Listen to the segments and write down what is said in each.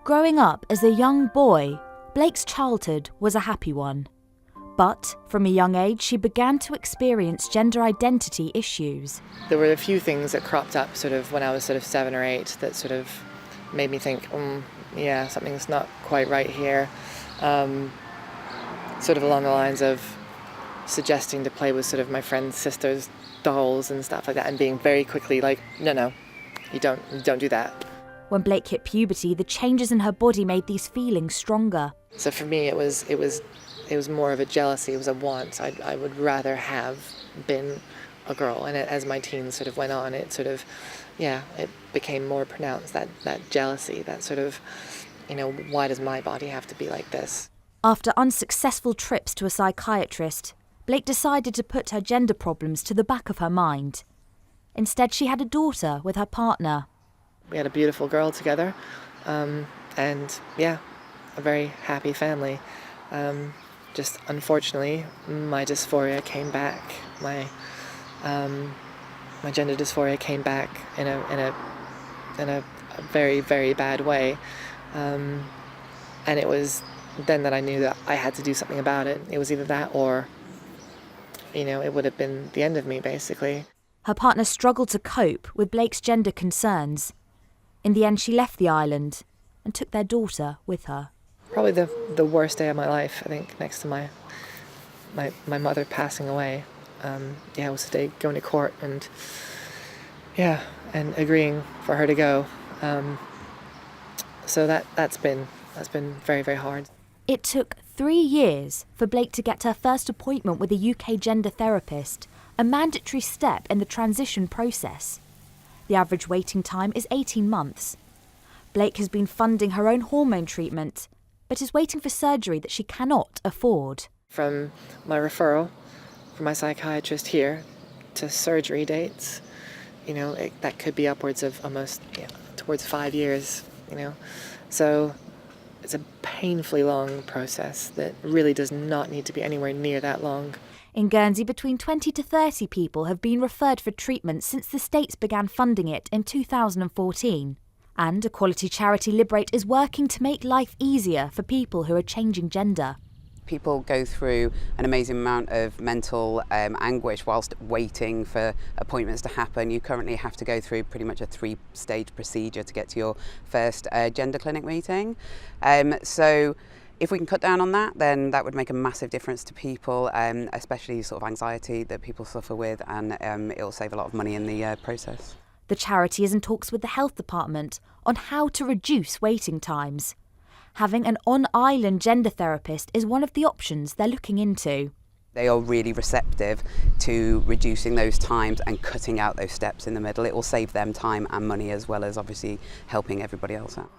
Growing up as a young boy, Blake's childhood was a happy one. But from a young age, she began to experience gender identity issues. There were a few things that cropped up sort of when I was sort of 7 or 8 that sort of made me think, yeah, something's not quite right here. Sort of along the lines of suggesting to play with sort of my friend's sister's dolls and stuff like that, and being very quickly like, no, you don't do that. When Blake hit puberty, the changes in her body made these feelings stronger. So for me, it was more of a jealousy. It was a want. I would rather have been a girl. And as my teens sort of went on, it sort of, it became more pronounced, that jealousy, that sort of, why does my body have to be like this? After unsuccessful trips to a psychiatrist, Blake decided to put her gender problems to the back of her mind. Instead, she had a daughter with her partner. We had a beautiful girl together, and a very happy family. Just unfortunately, my dysphoria came back. My gender dysphoria came back in a very, very bad way, and it was then that I knew that I had to do something about it. It was either that or, it would have been the end of me, basically. Her partner struggled to cope with Blake's gender concerns. In the end, she left the island and took their daughter with her. Probably the worst day of my life, I think, next to my mother passing away. Was the day going to court and agreeing for her to go. So that's been very, very hard. It took 3 years for Blake to get her first appointment with a UK gender therapist, a mandatory step in the transition process. The average waiting time is 18 months. Blake has been funding her own hormone treatment, but is waiting for surgery that she cannot afford. From my referral from my psychiatrist here to surgery dates, that could be upwards of almost towards 5 years, So it's a painfully long process that really does not need to be anywhere near that long. In Guernsey, between 20 to 30 people have been referred for treatment since the States began funding it in 2014. And equality charity Liberate is working to make life easier for people who are changing gender. People go through an amazing amount of mental anguish whilst waiting for appointments to happen. You currently have to go through pretty much a 3-stage procedure to get to your first gender clinic meeting. So if we can cut down on that, then that would make a massive difference to people, especially sort of anxiety that people suffer with, and it'll save a lot of money in the process. The charity is in talks with the health department on how to reduce waiting times. Having an on-island gender therapist is one of the options they're looking into. They are really receptive to reducing those times and cutting out those steps in the middle. It will save them time and money, as well as obviously helping everybody else out.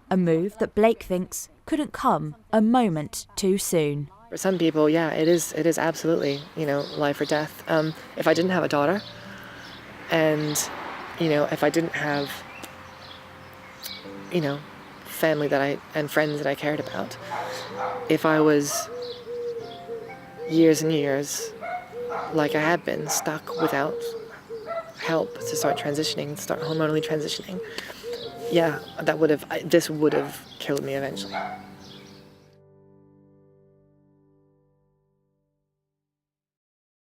A move that Blake thinks couldn't come a moment too soon. For some people, it is absolutely, life or death. If I didn't have a daughter, and, if I didn't have, family and friends that I cared about, if I was years and years, like I have been, stuck without help to start hormonally transitioning, this would have killed me eventually.